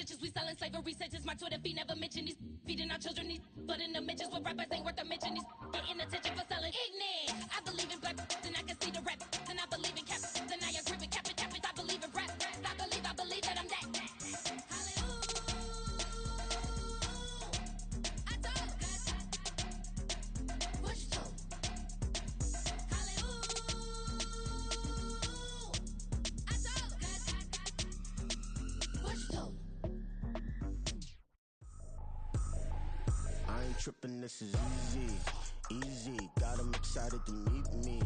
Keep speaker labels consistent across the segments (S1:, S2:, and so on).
S1: intentions. We selling slavery sentences. My Twitter feed never mention these. Feeding our children these. But in the mentions with rappers ain't worth a mention. These getting attention for selling ignorant. I believe in black and I can see the rap. And I believe in cap. And I agree with cap. I believe in rap. I believe that I'm that.
S2: Trippin', this is easy. Got 'em excited to meet me.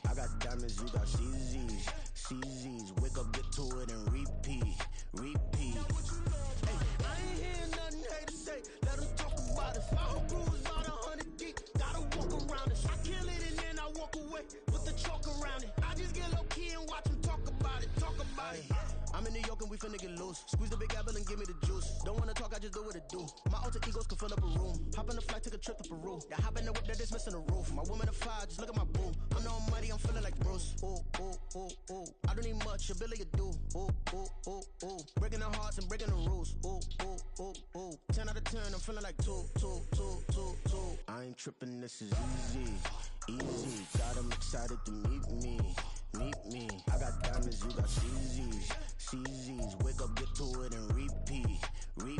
S2: I got diamonds, you got CZs. Wake up, get to it, and repeat. Hey, I ain't hearing nothing hate to say. Let 'em talk about us. My whole crew is about 100 deep. Gotta walk around us. I kill it and then I walk away with the chalk around it. I just get low key and watch 'em talk about it. I'm in New York and we finna get loose. Squeeze the big apple and give me the juice. Don't wanna talk, I just do what it do. My alter egos can fill up a room. Hop on the flight, take a trip to Peru. Yeah, hop in the whip, that is missing the roof. My woman a fire, just look at my boo. I'm no almighty, I'm feeling like Bruce. Ooh. I don't need much, ability to do. Ooh. Breaking the hearts and breaking the rules. Ooh. 10 out of 10, I'm feeling like two. I ain't tripping, this is easy. Got 'em excited to meet me. I got diamonds, you got CZs. Wake up, get to it, and repeat. Hey,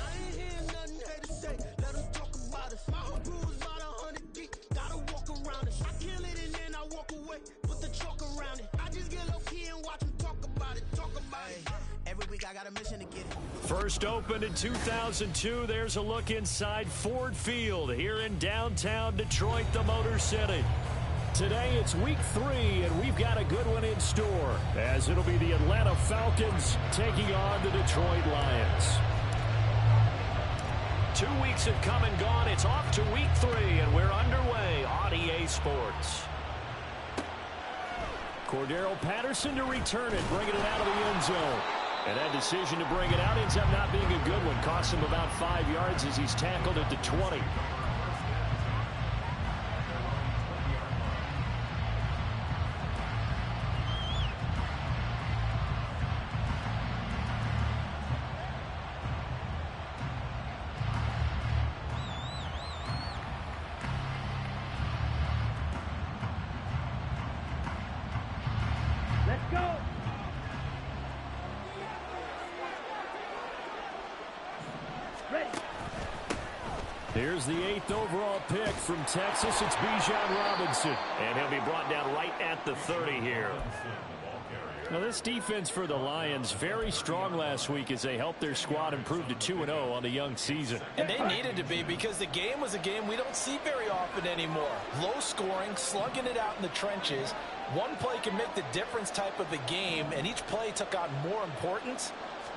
S2: I ain't hearing nothing hate to say. Let 'em talk about us. My whole crew is about 100 deep. Gotta walk around us. I kill it and then I walk away. Put the chalk around it. I just get low key and watch 'em talk about it. Every week I got a mission to get it.
S3: First opened in 2002. There's a look inside Ford Field here in downtown Detroit, the Motor City. Today it's week 3, and we've got a good one in store, as it'll be the Atlanta Falcons taking on the Detroit Lions. 2 weeks have come and gone. It's off to week 3, and we're underway on EA Sports. Cordero Patterson to return it, bringing it out of the end zone. And that decision to bring it out ends up not being a good one. Costs him about 5 yards as he's tackled at the 20. Here's the 8th overall pick from Texas. It's Bijan Robinson. And he'll be brought down right at the 30 here. Now, this defense for the Lions, very strong last week as they helped their squad improve to 2-0 on the young season.
S4: And they needed to be, because the game was a game we don't see very often anymore. Low scoring, slugging it out in the trenches. One play can make the difference type of a game, and each play took on more importance.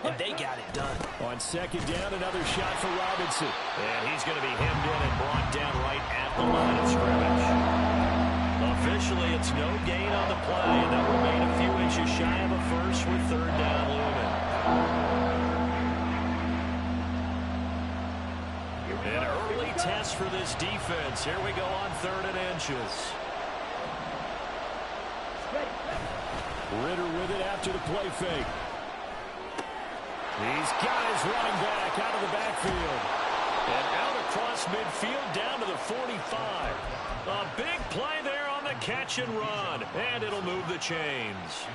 S4: And they got it done.
S3: On second down, another shot for Robinson. And he's going to be hemmed in and brought down right at the line of scrimmage. Officially, it's no gain on the play, and they'll remain a few inches shy of a first with third down looming. An early test for this defense. Here we go on 3rd and inches. Ritter with it after the play fake. He's got his running back out of the backfield. And out across midfield down to the 45. A big play there on the catch and run. And it'll move the chains.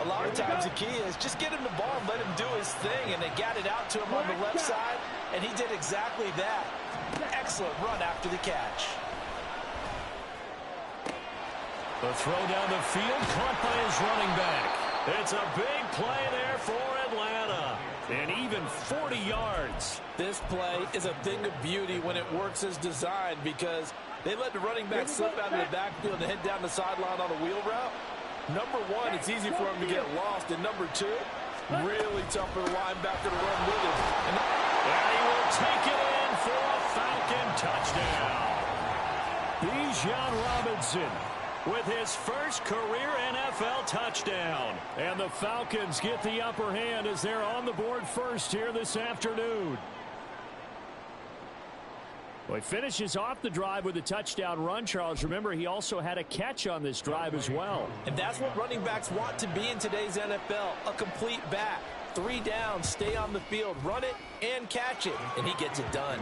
S4: A lot of times the key is just get him the ball and let him do his thing. And they got it out to him on the left side. And he did exactly that. Excellent run after the catch.
S3: The throw down the field, caught by his running back. It's a big play there for Atlanta. And even 40 yards.
S4: This play is a thing of beauty when it works as designed, because they let the running back slip out of the backfield and head down the sideline on a wheel route. Number one, it's easy for him to get lost. And number two, really tough for the linebacker to run with him.
S3: And he will take it in for a Falcon touchdown. Bijan Robinson with his first career NFL touchdown. And the Falcons get the upper hand as they're on the board first here this afternoon. Well, he finishes off the drive with a touchdown run, Charles. Remember, he also had a catch on this drive as well.
S4: And that's what running backs want to be in today's NFL, a complete back. 3 downs, stay on the field, run it, and catch it, and he gets it done.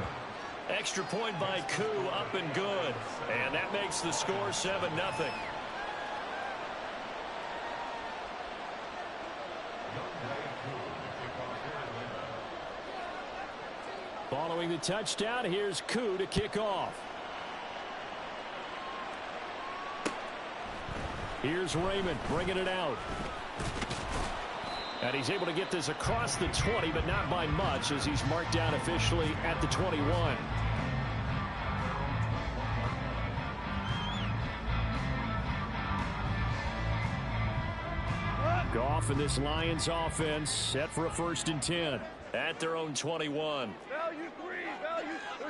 S3: Extra point by Koo, up and good. And that makes the score 7-0. Following the touchdown, here's Koo to kick off. Here's Raymond bringing it out. And he's able to get this across the 20, but not by much, as he's marked down officially at the 21. Goff and this Lions offense set for a 1st and 10 at their own 21.
S5: Value 3, value 3.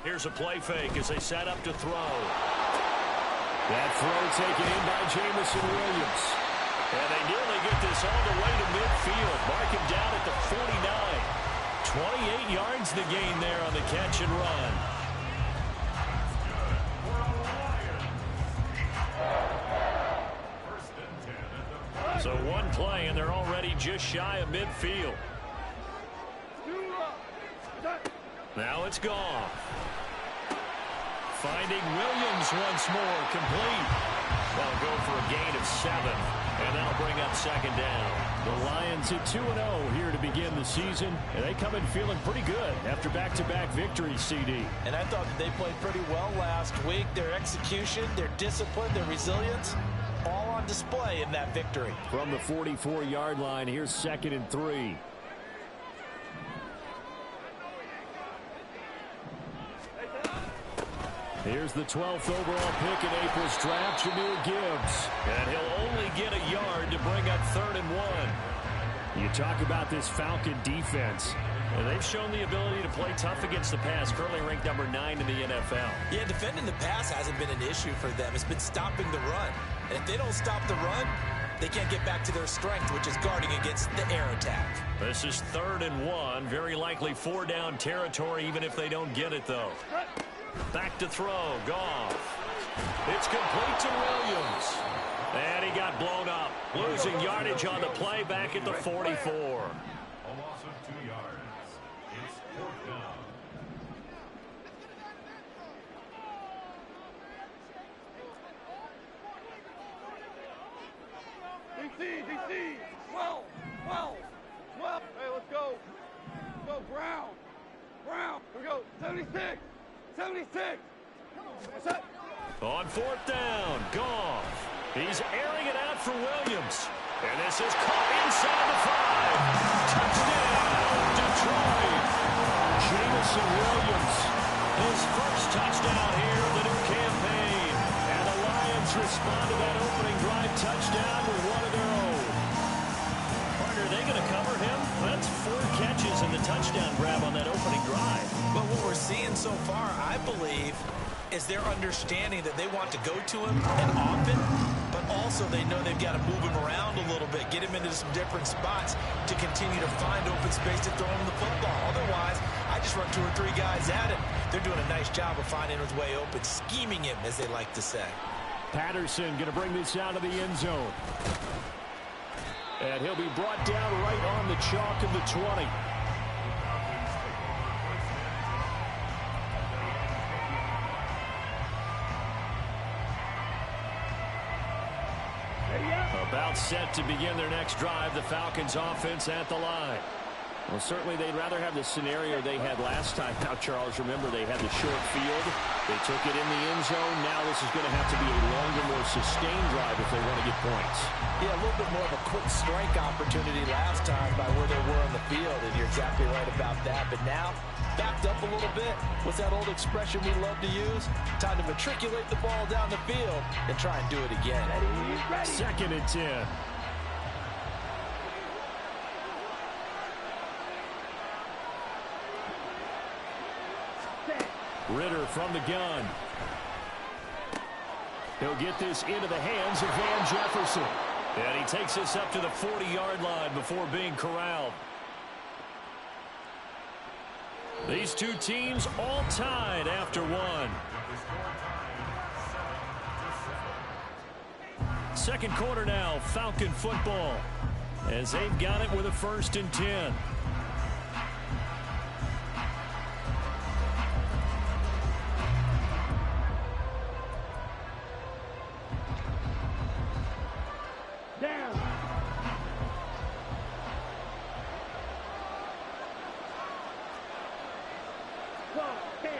S3: Here's a play fake as they set up to throw. That throw taken in by Jamison Williams. And they nearly get this all the way to midfield. Mark him down at the 49. 28 yards the gain there on the catch and run. So one play, and they're already just shy of midfield. Now it's Goff. Finding Williams once more, complete. They'll go for a gain of 7, and that'll bring up 2nd down. The Lions at 2-0 here to begin the season, and they come in feeling pretty good after back-to-back victories, CD.
S4: And I thought that they played pretty well last week. Their execution, their discipline, their resilience, all on display in that victory.
S3: From the 44-yard line, here's 2nd and 3. Here's the 12th overall pick in April's draft, Jahmyr Gibbs. And he'll only get a yard to bring up 3rd and 1. You talk about this Falcon defense. And they've shown the ability to play tough against the pass, currently ranked number 9 in the NFL.
S4: Yeah, defending the pass hasn't been an issue for them. It's been stopping the run. And if they don't stop the run, they can't get back to their strength, which is guarding against the air attack.
S3: This is 3rd and 1. Very likely 4-down territory, even if they don't get it, though. Back to throw. Goff. It's complete to Williams. And he got blown up. Losing yardage on the play back at the 44.
S6: A loss of 2 yards. It's 4th down.
S5: DC. 12. Hey, let's go. Go, Brown. Here we go. 76. What's up?
S3: On 4th down, Goff. He's airing it out for Williams. And this is caught inside the 5. Touchdown, Detroit. Jamison Williams, his first touchdown here in the new campaign. And the Lions respond to that opening drive touchdown with one of their own. Partner, are they going to cover him? That's 4 catches and the touchdown grab on that opening drive.
S4: But what we're seeing so far, I believe, is their understanding that they want to go to him and often, but also they know they've got to move him around a little bit, get him into some different spots to continue to find open space to throw him the football. Otherwise, I just run 2 or 3 guys at him. They're doing a nice job of finding his way open, scheming him, as they like to say.
S3: Patterson going to bring this out of the end zone. And he'll be brought down right on the chalk of the 20. About set to begin their next drive, the Falcons offense at the line. Well, certainly they'd rather have the scenario they had last time. Now, Charles, remember they had the short field. They took it in the end zone. Now this is going to have to be a longer, more sustained drive if they want to get points.
S4: Yeah, a little bit more of a quick strike opportunity last time by where they were on the field, and you're exactly right about that. But now, backed up a little bit. What's that old expression we love to use? Time to matriculate the ball down the field and try and do it again.
S3: 2nd and 10. Ritter from the gun. He'll get this into the hands of Van Jefferson. And he takes this up to the 40-yard line before being corralled. These two teams all tied after one. Second quarter now, Falcon football, as they've got it with a 1st and 10.
S5: Down. Go, 10.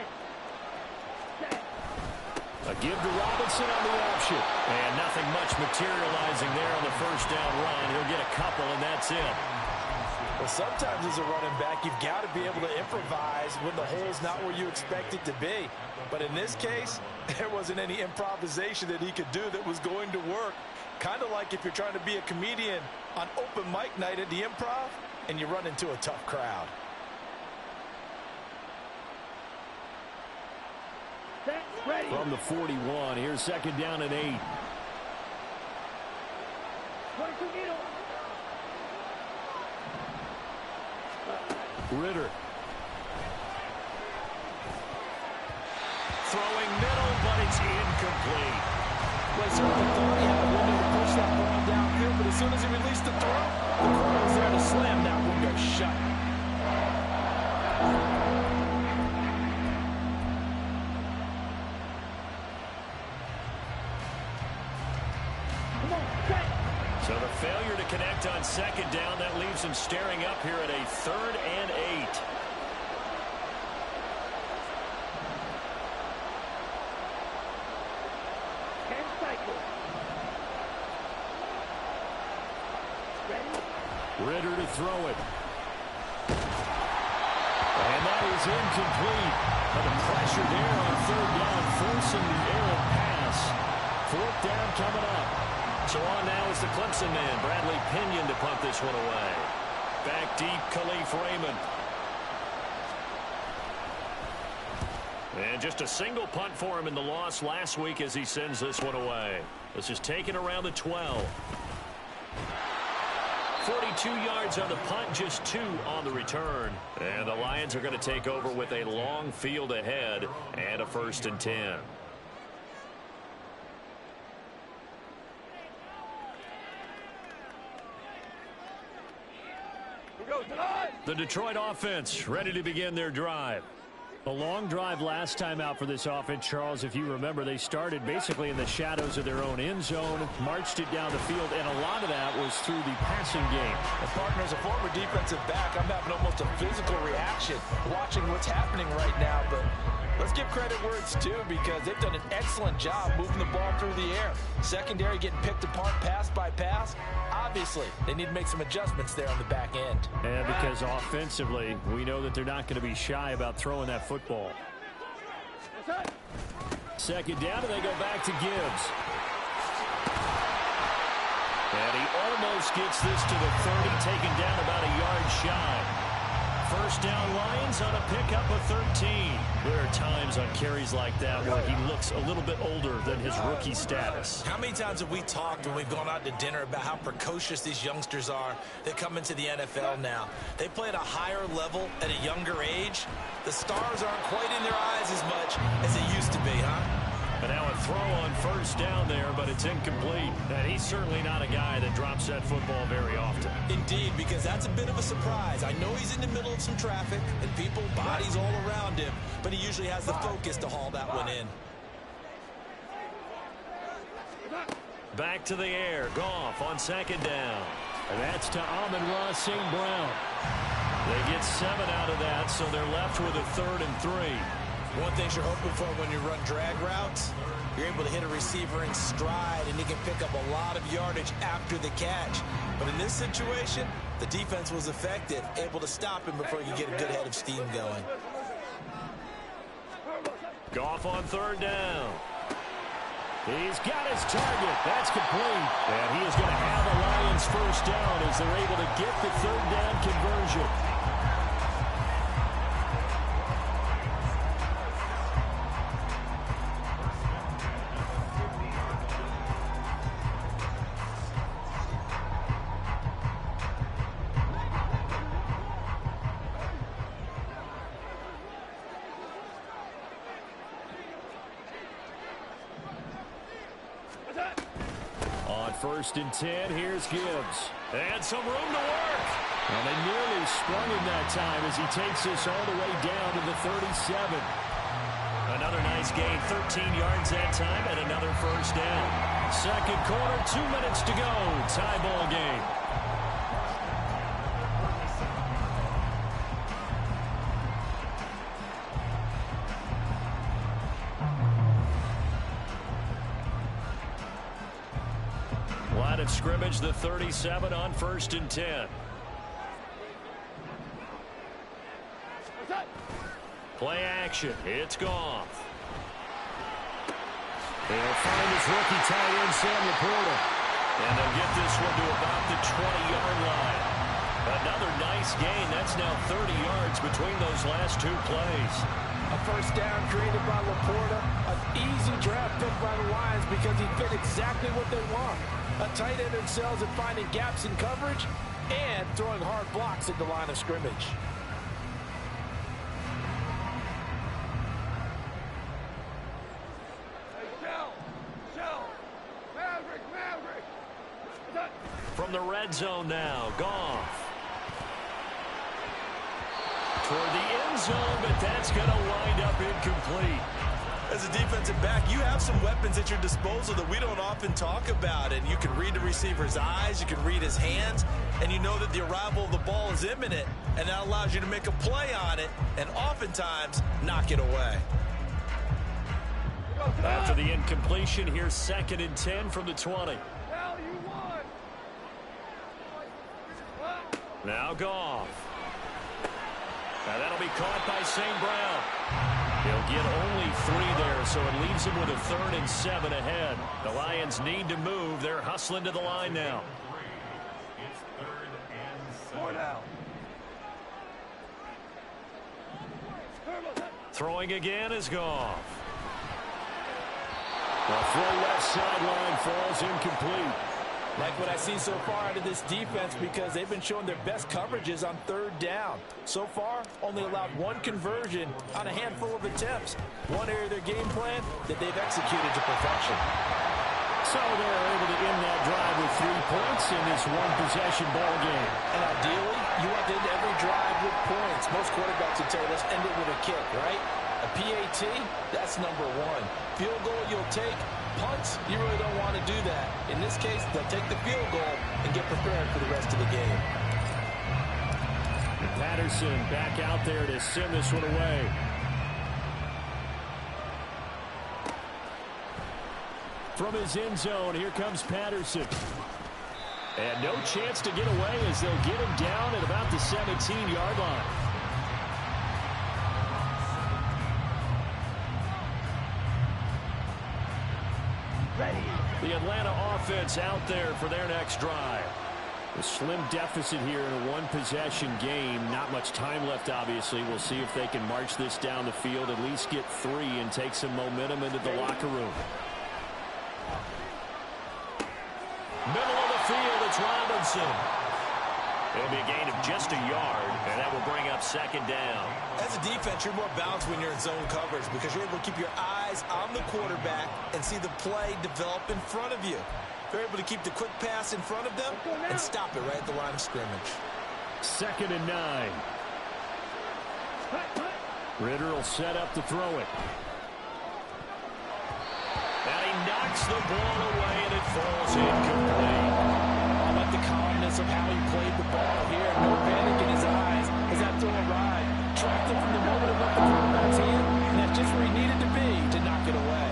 S3: A give to Robinson on the option. And nothing much materializing there on the first down run. He'll get a couple, and that's it.
S4: Well, sometimes as a running back, you've got to be able to improvise when the hole's not where you expect it to be. But in this case, there wasn't any improvisation that he could do that was going to work. Kind of like if you're trying to be a comedian on open mic night at the Improv and you run into a tough crowd.
S5: Ready.
S3: From the 41, here's 2nd down and 8.
S5: 22 needle.
S3: Ritter. Throwing middle, but it's incomplete.
S4: Well, he certainly thought he had a window to push that ball downfield, but as soon as he released the throw, the corner was there to slam that window shut.
S3: So the failure to connect on 2nd down, that leaves him staring up here at a 3rd and 8. Ritter to throw it. And that is incomplete. But the pressure there on 3rd down, forcing the errant pass. 4th down coming up. So on now is the Clemson man, Bradley Pinion, to punt this one away. Back deep, Khalif Raymond. And just a single punt for him in the loss last week as he sends this one away. This is taken around the 12. 42 yards on the punt, just 2 on the return. And the Lions are going to take over with a long field ahead and a 1st and 10. The Detroit offense ready to begin their drive. A long drive last time out for this offense, Charles. If you remember, they started basically in the shadows of their own end zone, marched it down the field, and a lot of that was through the passing game.
S4: And partner, as a former defensive back, I'm having almost a physical reaction watching what's happening right now. But let's give credit where it's due, because they've done an excellent job moving the ball through the air. Secondary getting picked apart pass by pass. Obviously, they need to make some adjustments there on the back end.
S3: And because offensively, we know that they're not going to be shy about throwing that football. 2nd down, and they go back to Gibbs. And he almost gets this to the 30, taken down about a yard shy. 1st down, Lions on a pickup of 13. There are times on carries like that where he looks a little bit older than his rookie status.
S4: How many times have we talked when we've gone out to dinner about how precocious these youngsters are that come into the NFL now? They play at a higher level at a younger age. The stars aren't quite in their eyes as much as they used to be, huh?
S3: And now a throw on 1st down there, but it's incomplete. And he's certainly not a guy that drops that football very often.
S4: Indeed, because that's a bit of a surprise. I know he's in the middle of some traffic and people, bodies all around him, but he usually has the focus to haul that one in.
S3: Back to the air. Goff on 2nd down. And that's to Amon-Ra St. Brown. They get 7 out of that, so they're left with a 3rd and 3.
S4: One thing you're hoping for when you run drag routes, you're able to hit a receiver in stride, and he can pick up a lot of yardage after the catch. But in this situation, the defense was effective, able to stop him before you get a good head of steam going.
S3: Goff on 3rd down. He's got his target. That's complete. And he is going to have the Lions 1st down as they're able to get the 3rd down conversion. 1st and 10. Here's Gibbs. And some room to work. Well, they nearly sprung him that time as he takes this all the way down to the 37. Another nice gain, 13 yards that time, and another first down. Second quarter, 2 minutes to go. Tie ball game. Line of scrimmage, the 37 on 1st and 10. Play action. It's Goff. They'll find his rookie tight end, Sam Laporta. And they'll get this one to about the 20-yard line. Another nice gain. That's now 30 yards between those last two plays.
S4: A first down created by Laporta. An easy draft pick by the Lions because he fit exactly what they want. A tight end excels at finding gaps in coverage and throwing hard blocks at the line of scrimmage.
S3: From the red zone now, Goff. Toward the end zone, but that's going to wind up incomplete.
S7: As a defensive back, you have some weapons at your disposal that we don't often talk about. And you can read the receiver's eyes, you can read his hands, and you know that the arrival of the ball is imminent. And that allows you to make a play on it and oftentimes knock it away.
S3: After the incompletion, here's 2nd and 10 from the 20. Now Goff. Now that'll be caught by St. Brown. He'll get only 3 there, so it leaves him with a 3rd and 7 ahead. The Lions need to move. They're hustling to the line now.
S6: It's 3rd and 7.
S3: Throwing again is Goff. The throw left sideline falls incomplete.
S4: Like what I see so far out of this defense because they've been showing their best coverages on 3rd down. So far, only allowed 1 conversion on a handful of attempts. One area of their game plan that they've executed to perfection.
S3: So they're able to end that drive with 3 points in this one-possession ball game.
S4: And ideally, you want to end every drive with points. Most quarterbacks would tell you, let's end it with a kick, right? A PAT, that's number 1. Field goal you'll take. Punts, you really don't want to do that. In this case, they'll take the field goal and get prepared for the rest of the game.
S3: Patterson back out there to send this one away. From his end zone, here comes Patterson. And no chance to get away as they'll get him down at about the 17-yard line. The Atlanta offense out there for their next drive. A slim deficit here in a one-possession game. Not much time left, obviously. We'll see if they can march this down the field, at least get 3 and take some momentum into the locker room. Middle of the field, it's Robinson. It'll be a gain of just a yard, and that will bring up 2nd down.
S7: As a defense, you're more balanced when you're in zone coverage because you're able to keep your eyes on the quarterback and see the play develop in front of you. You're able to keep the quick pass in front of them and stop it right at the line of scrimmage.
S3: 2nd and 9. Ritter will set up to throw it. And he knocks the ball away, and it falls incomplete.
S4: I like the calmness of how he played the ball here. No panic in his eyes as that throw arrived. Tracked him from the moment it left the quarterback's hand, and that's just where he needed to be to knock it away.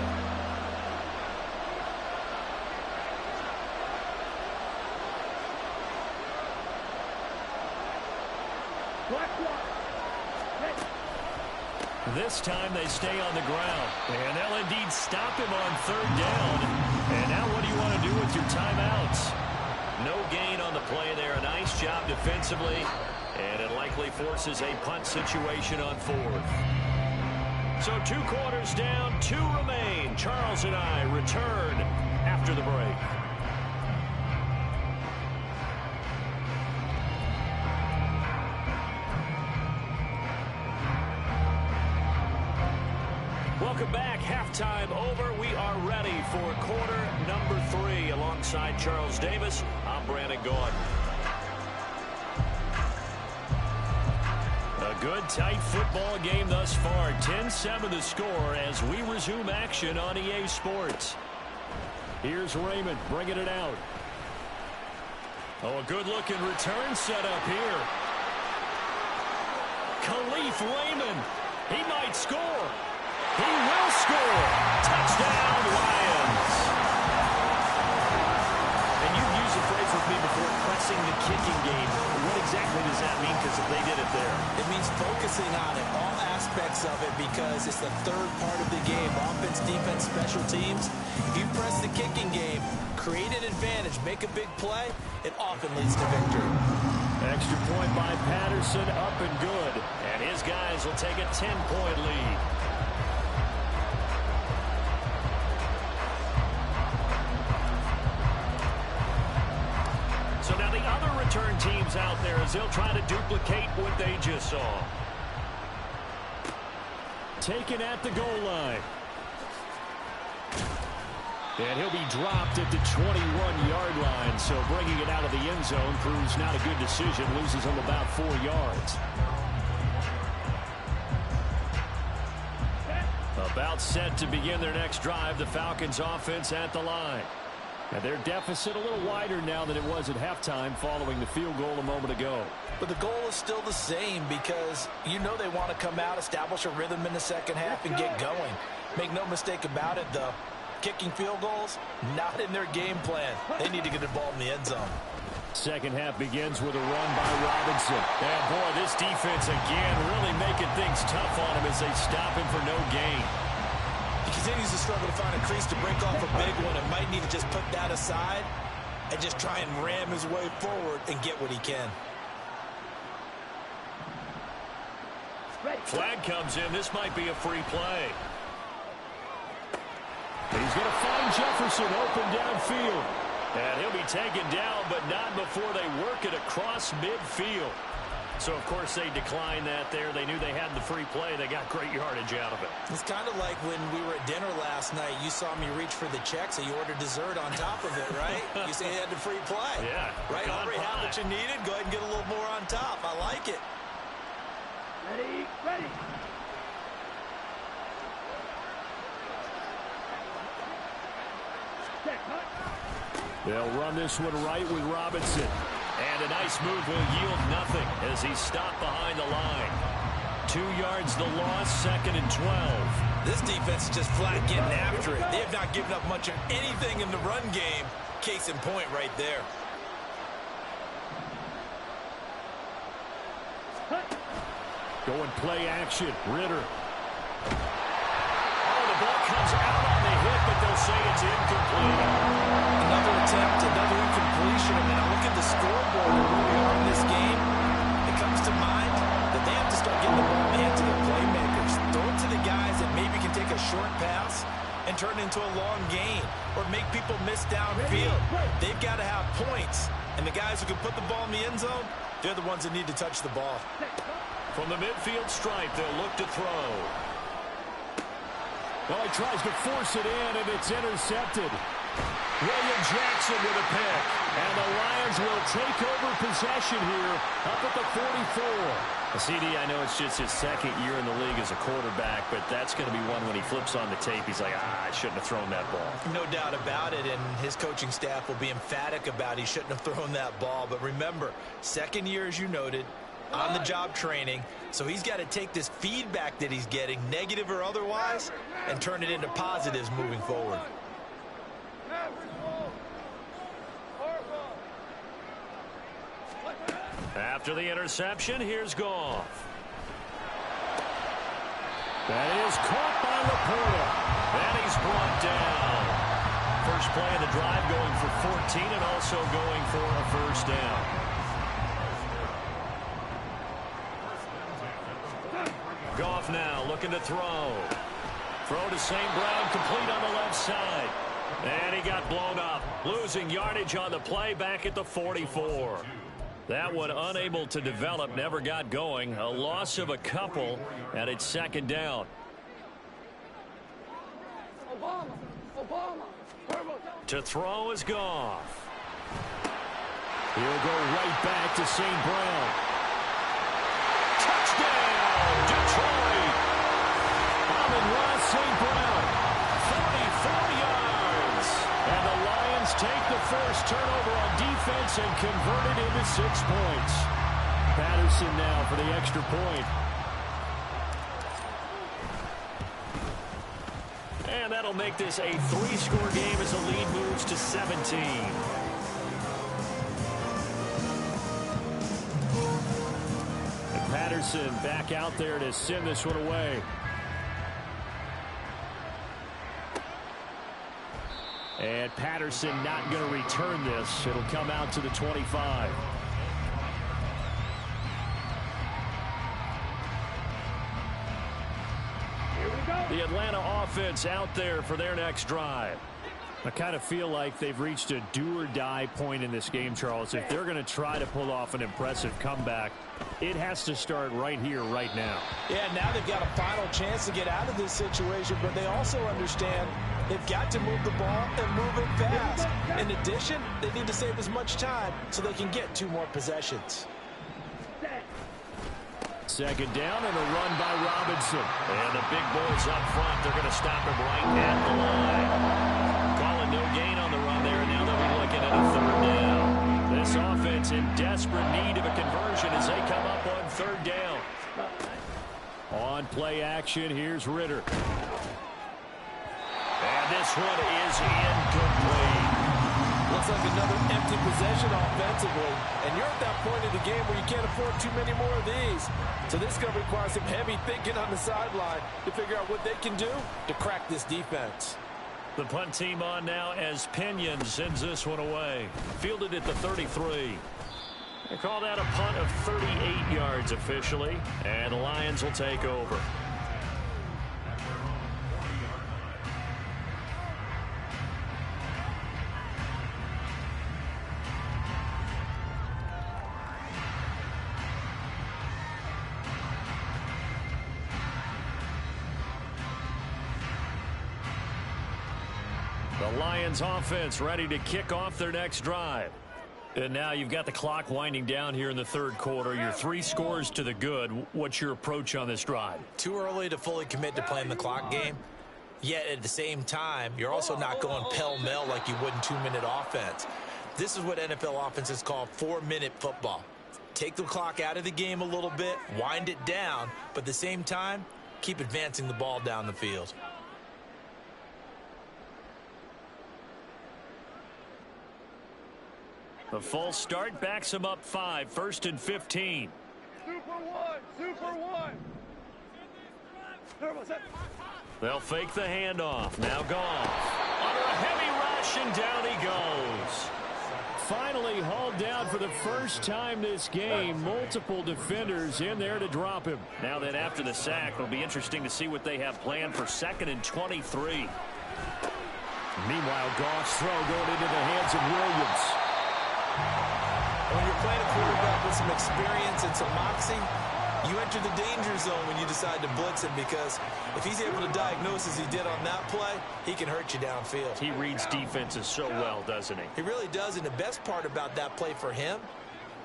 S3: This time they stay on the ground, and they'll indeed stop him on 3rd down. And now what do you want to do with your timeouts? No gain on the play there. A nice job defensively, and it likely forces a punt situation on 4th. So 2 quarters down, 2 remain. Charles and I return after the break. Welcome back. Halftime over. We are ready for quarter number 3. Alongside Charles Davis, I'm Brandon Gaudin. A good, tight football game thus far. 10-7 the score as we resume action on EA Sports. Here's Raymond bringing it out. Oh, a good-looking return set up here. Khalif Raymond. He might score. He will score. Touchdown, Lions.
S4: And you've used the phrase with me before, pressing the kicking game. What exactly does that mean? Because they did it there.
S7: It means focusing on it, all aspects of it, because it's the third part of the game. Offense, defense, special teams. If you press the kicking game, create an advantage, make a big play, it often leads to victory.
S3: Extra point by Patterson, up and good. And his guys will take a 10-point lead. So now the other return teams out there as they'll try to duplicate what they just saw. Taken at the goal line. And he'll be dropped at the 21-yard line. So bringing it out of the end zone proves not a good decision. Loses him about 4 yards. About set to begin their next drive. The Falcons offense at the line. And their deficit a little wider now than it was at halftime following the field goal a moment ago.
S7: But the goal is still the same because you know they want to come out, establish a rhythm in the second half, and get going. Make no mistake about it, though. Kicking field goals, not in their game plan. They need to get the ball in the end zone.
S3: Second half begins with a run by Robinson. And boy, this defense again really making things tough on him as they stop him for no gain.
S7: He continues to struggle to find a crease to break off a big one and might need to just put that aside and just try and ram his way forward and get what he can.
S3: Flag comes in. This might be a free play. He's going to find Jefferson open downfield. And he'll be taken down, but not before they work it across midfield. So, of course, they declined that there. They knew they had the free play. They got great yardage out of it.
S7: It's kind of like when we were at dinner last night. You saw me reach for the check, so you ordered dessert on top of it, right? You say you had the free play.
S3: Yeah.
S7: Right? Already had what you needed. Go ahead and get a little more on top. I like it.
S5: Ready, ready.
S3: They'll run this one right with Robinson. And a nice move will yield nothing as he's stopped behind the line. 2 yards the loss, 2nd and 12.
S7: This defense is just flat getting after it. They have not given up much of anything in the run game. Case in point right there.
S3: Going play action. Ritter. Oh, the ball comes out on the hit, but they'll say it's incomplete.
S7: Another attempt, another incompletion. And then I look at the scoreboard and where we are in this game. It comes to mind that they have to start getting the ball in the hands of their playmakers. Throw it to the guys that maybe can take a short pass and turn it into a long gain or make people miss downfield. They've got to have points. And the guys who can put the ball in the end zone, they're the ones that need to touch the ball.
S3: From the midfield stripe, they'll look to throw. Well, he tries to force it in, and it's intercepted. William Jackson with a pick. And the Lions will take over possession here up at the 44. CD, I know it's just his second year in the league as a quarterback, but that's going to be one when he flips on the tape. He's like, I shouldn't have thrown that ball.
S7: No doubt about it, and his coaching staff will be emphatic about he shouldn't have thrown that ball. But remember, second year, as you noted, on-the-job training, so he's got to take this feedback that he's getting, negative or otherwise, and turn it into positives moving forward.
S3: After the interception, here's Goff. That is caught by Laporta. And he's brought down. First play of the drive going for 14 and also going for a first down. Goff now looking to throw. Throw to St. Brown, complete on the left side. And he got blown up. Losing yardage on the play back at the 44. That one unable to develop, never got going. A loss of a couple, and it's second down. To throw is Goff. He'll go right back to St. Brown. Touchdown, Detroit! Amon-Ra St. Brown, 44 yards. And the Lions take the first turnover on defense and convert it into 6 points. Patterson now for the extra point. And that'll make this a 3-score game as the lead moves to 17. And Patterson back out there to send this one away. And Patterson not going to return this. It'll come out to the 25. The Atlanta offense out there for their next drive. I kind of feel like they've reached a do-or-die point in this game, Charles. If they're going to try to pull off an impressive comeback, it has to start right here, right now.
S4: Yeah, now they've got a final chance to get out of this situation, but they also understand they've got to move the ball and move it fast. In addition, they need to save as much time so they can get 2 more possessions.
S3: Second down and a run by Robinson. And the big boys up front, they're going to stop him right at the line. Calling no gain on the run there, and now they'll be looking at a 3rd down. This offense in desperate need of a conversion as they come up on 3rd down. On play action, here's Ritter. And this one is incomplete.
S4: Looks like another empty possession offensively. And you're at that point in the game where you can't afford too many more of these. So this is going to require some heavy thinking on the sideline to figure out what they can do to crack this defense.
S3: The punt team on now as Pinion sends this one away. Fielded at the 33. They call that a punt of 38 yards officially. And the Lions will take over. The Lions offense ready to kick off their next drive. And now you've got the clock winding down here in the 3rd quarter. You're 3 scores to the good. What's your approach on this drive?
S7: Too early to fully commit to playing the clock game. Yet at the same time, you're also not going pell-mell like you would in 2-minute offense. This is what NFL offenses call 4-minute football. Take the clock out of the game a little bit, wind it down, but at the same time, keep advancing the ball down the field.
S3: The false start backs him up 5, 1st and 15.
S5: Super one.
S3: They'll fake the handoff. Now Goff. Under a heavy rush, and down he goes. Finally hauled down for the first time this game. Multiple defenders in there to drop him. Now that after the sack, it'll be interesting to see what they have planned for 2nd and 23. Meanwhile, Goff's throw going into the hands of Williams.
S4: When you're playing a quarterback with some experience and some moxie, you enter the danger zone when you decide to blitz him, because if he's able to diagnose as he did on that play, he can hurt you downfield.
S3: He reads defenses so well, doesn't he?
S4: He really does, and the best part about that play for him,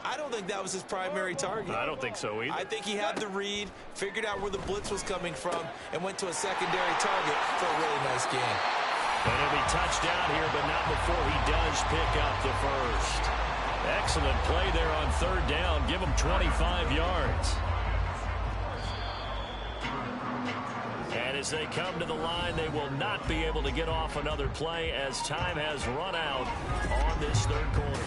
S4: I don't think that was his primary target.
S3: I don't think so either.
S4: I think he had the read, figured out where the blitz was coming from, and went to a secondary target for a really nice game.
S3: And he'll be touched down here, but not before he does pick up the first. Excellent play there on 3rd down. Give him 25 yards. And as they come to the line, they will not be able to get off another play as time has run out on this 3rd quarter.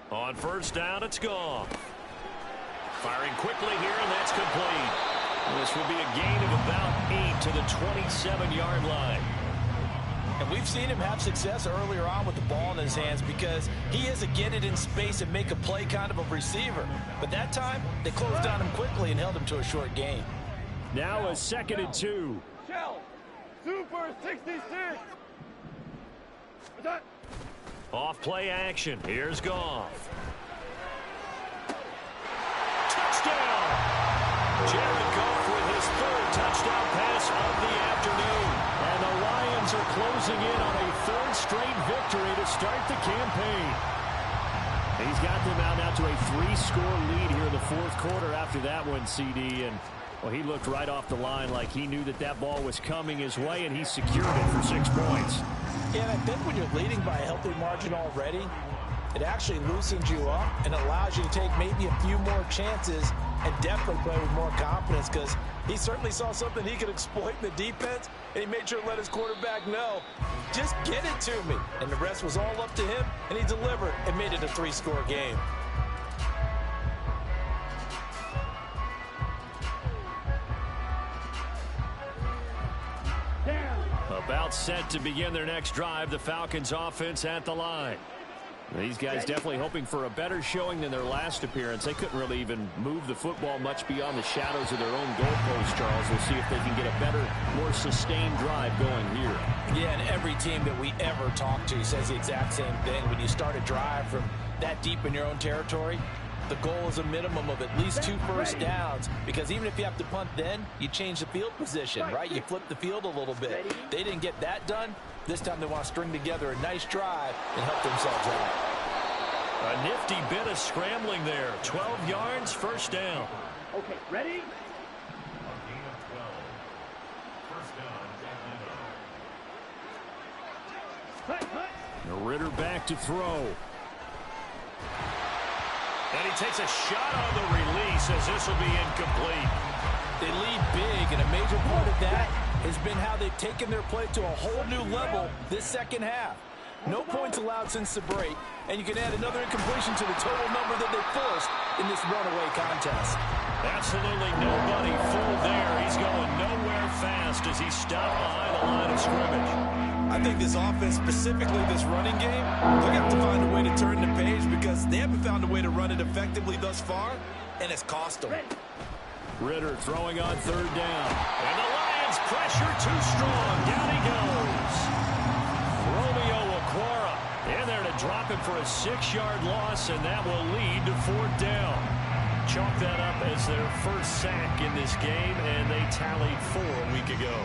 S3: On 1st down, it's Goff. Firing quickly here, and that's complete. This will be a gain of about 8 to the 27-yard line.
S4: And we've seen him have success earlier on with the ball in his hands because he is a get it in space and make a play kind of a receiver. But that time, they closed on him quickly and held him to a short gain.
S3: Now a 2nd and 2.
S5: Shell, Super 66.
S3: Off play action. Here's Goff. Touchdown! Jared Goff with his third touchdown pass of the afternoon. And the Lions are closing in on a third straight victory to start the campaign. He's got them out now to a 3-score lead here in the fourth quarter after that one, CD. And, well, he looked right off the line like he knew that that ball was coming his way, and he secured it for 6 points.
S4: Yeah, and I think when you're leading by a healthy margin already, it actually loosens you up and allows you to take maybe a few more chances and definitely play with more confidence, because he certainly saw something he could exploit in the defense, and he made sure to let his quarterback know, just get it to me. And the rest was all up to him, and he delivered and made it a 3-score game.
S3: About set to begin their next drive, the Falcons offense at the line. These guys definitely hoping for a better showing than their last appearance. They couldn't really even move the football much beyond the shadows of their own goalpost, Charles. We'll see if they can get a better, more sustained drive going here.
S4: Yeah, and every team that we ever talk to says the exact same thing. When you start a drive from that deep in your own territory, the goal is a minimum of at least 2 first downs, because even if you have to punt then, you change the field position, right? You flip the field a little bit. They didn't get that done. This time they want to string together a nice drive and help themselves out.
S3: A nifty bit of scrambling there. 12 yards, first down.
S5: Okay, ready?
S3: Ritter back to throw. And he takes a shot on the release as this will be incomplete.
S4: They lead big, and a major part of that has been how they've taken their play to a whole new level this second half. No points allowed since the break, and you can add another incompletion to the total number that they forced in this runaway contest.
S3: Absolutely nobody fooled there. He's going nowhere fast as he stopped behind the line of scrimmage.
S7: I think this offense, specifically this running game, they're going to have to find a way to turn the page, because they haven't found a way to run it effectively thus far, and it's cost them.
S3: Ritter throwing on third down. And the Lions pressure too strong. Down he goes. Romeo Okwara in there to drop him for a 6-yard loss, and that will lead to fourth down. Chalk that up as their first sack in this game, and they tallied 4 a week ago.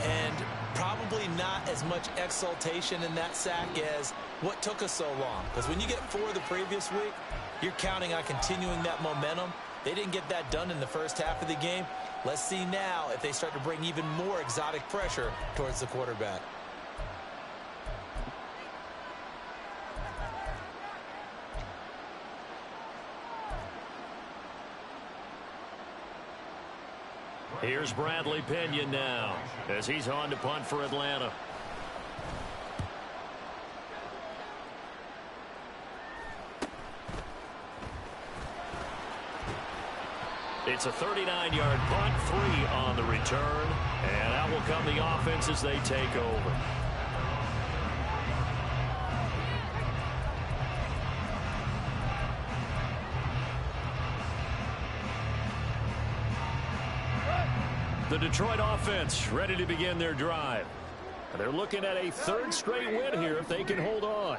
S4: And probably not as much exultation in that sack as what took us so long. Because when you get 4 the previous week, you're counting on continuing that momentum. They didn't get that done in the first half of the game. Let's see now if they start to bring even more exotic pressure towards the quarterback.
S3: Here's Bradley Pinion now as he's on to punt for Atlanta. It's a 39-yard punt, 3 on the return, and out will come the offense as they take over. The Detroit offense ready to begin their drive. They're looking at a 3rd straight win here if they can hold on.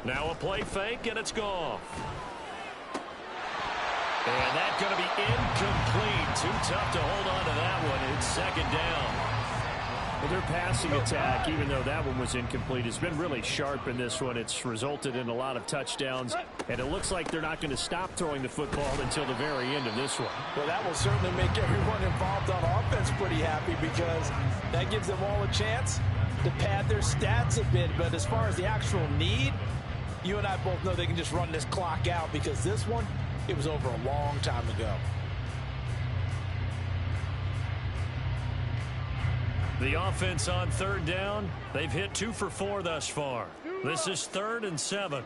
S3: Now a play fake, and it's gone. And that's going to be incomplete. Too tough to hold on to that one. It's 2nd down. Well, their passing attack, even though that one was incomplete, has been really sharp in this one. It's resulted in a lot of touchdowns, and it looks like they're not going to stop throwing the football until the very end of this one.
S4: Well, that will certainly make everyone involved on offense pretty happy, because that gives them all a chance to pad their stats a bit. But as far as the actual need, you and I both know they can just run this clock out, because this one, it was over a long time ago.
S3: The offense on 3rd down. They've hit 2 for 4 thus far. This is 3rd and 7.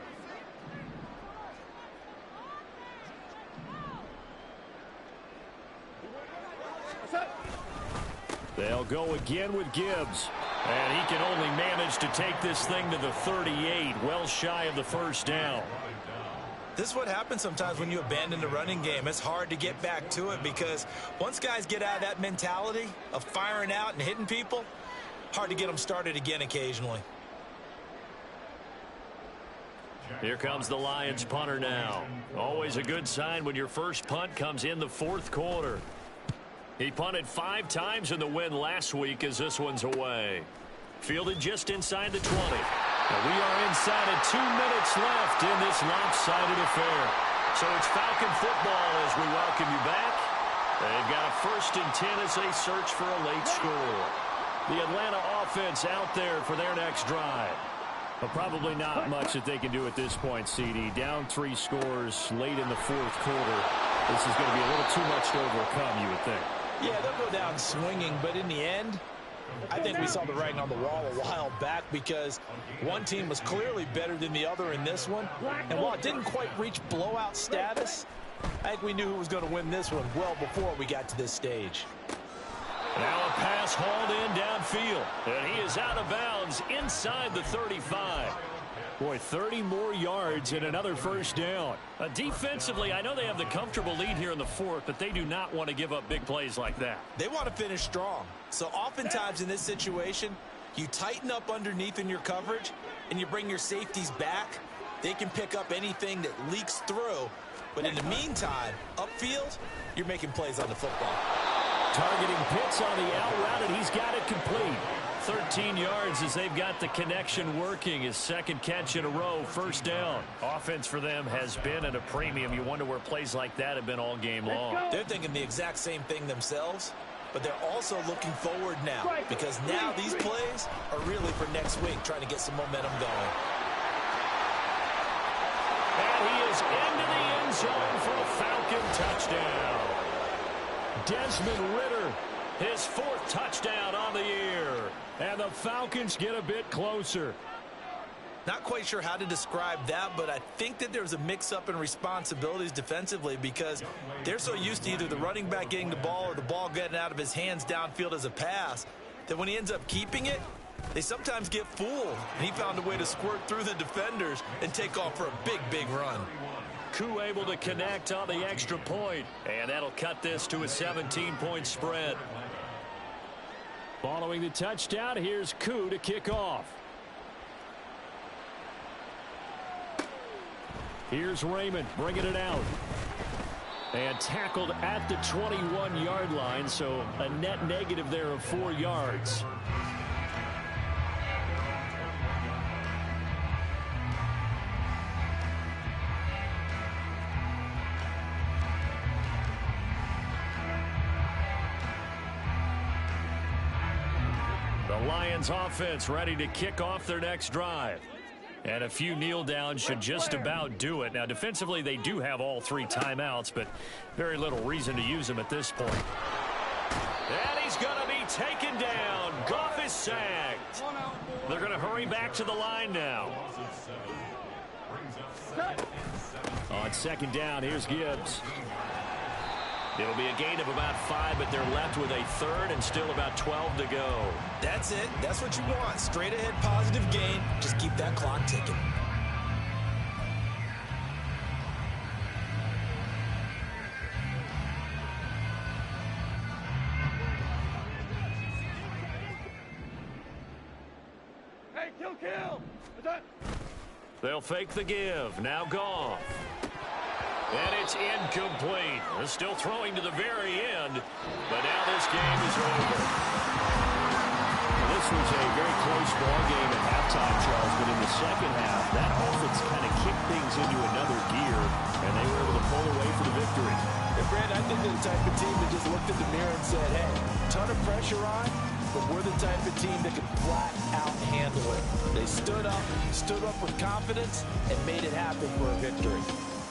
S3: They'll go again with Gibbs. And he can only manage to take this thing to the 38, well shy of the 1st down.
S7: This is what happens sometimes when you abandon the running game. It's hard to get back to it, because once guys get out of that mentality of firing out and hitting people, hard to get them started again occasionally.
S3: Here comes the Lions punter now. Always a good sign when your first punt comes in the fourth quarter. He punted 5 times in the win last week as this one's away. Fielded just inside the 20. And we are inside of 2 minutes left in this lopsided affair. So it's Falcon football as we welcome you back. They've got a 1st and 10 as they search for a late score. The Atlanta offense out there for their next drive. But probably not much that they can do at this point, CD. Down 3 scores late in the fourth quarter. This is going to be a little too much to overcome, you would think. Yeah,
S4: they'll go down swinging, but in the end, I think we saw the writing on the wall a while back because one team was clearly better than the other in this one. And while it didn't quite reach blowout status, I think we knew who was going to win this one well before we got to this stage.
S3: Now a pass hauled in downfield, and he is out of bounds inside the 35. Boy, 30 more yards and another first down. Defensively, I know they have the comfortable lead here in the fourth, but they do not want to give up big plays like that.
S7: They want to finish strong. So oftentimes in this situation, you tighten up underneath in your coverage, and you bring your safeties back. They can pick up anything that leaks through. But in the meantime, upfield, you're making plays on the football.
S3: Targeting Pitts on the out route, and he's got it complete. 13 yards as they've got the connection working. His second catch in a row, first down. Offense for them has been at a premium. You wonder where plays like that have been all game long.
S7: They're thinking the exact same thing themselves, but they're also looking forward now because now these plays are really for next week, trying to get some momentum going.
S3: And he is into the end zone for a Falcon touchdown. Desmond Ridder, his 4th touchdown on the year. And the Falcons get a bit closer.
S7: Not quite sure how to describe that, but I think that there's a mix-up in responsibilities defensively because they're so used to either the running back getting the ball or the ball getting out of his hands downfield as a pass that when he ends up keeping it, they sometimes get fooled. And he found a way to squirt through the defenders and take off for a big, big run.
S3: Koo able to connect on the extra point, and that'll cut this to a 17-point spread. Following the touchdown, here's Koo to kick off. Here's Raymond bringing it out. And tackled at the 21-yard line, so a net negative there of 4 yards. The Lions offense ready to kick off their next drive. And a few kneel downs should just about do it. Now, defensively, they do have all 3 timeouts, but very little reason to use them at this point. And he's going to be taken down. Goff is sacked. They're going to hurry back to the line now. On 2nd down, here's Gibbs. It'll be a gain of about 5, but they're left with a 3rd and still about 12 to go.
S7: That's it. That's what you want. Straight ahead positive gain. Just keep that clock ticking.
S5: Hey, kill.
S3: They'll fake the give. Now Goff. And it's incomplete. They're still throwing to the very end, but now this game is over. This was a very close ball game at halftime, Charles, but in the second half, that offense kind of kicked things into another gear, and they were able to pull away for the victory.
S4: And Brad, I think they're the type of team that just looked in the mirror and said, hey, ton of pressure on, but we're the type of team that can flat out handle it. They stood up with confidence, and made it happen for a victory.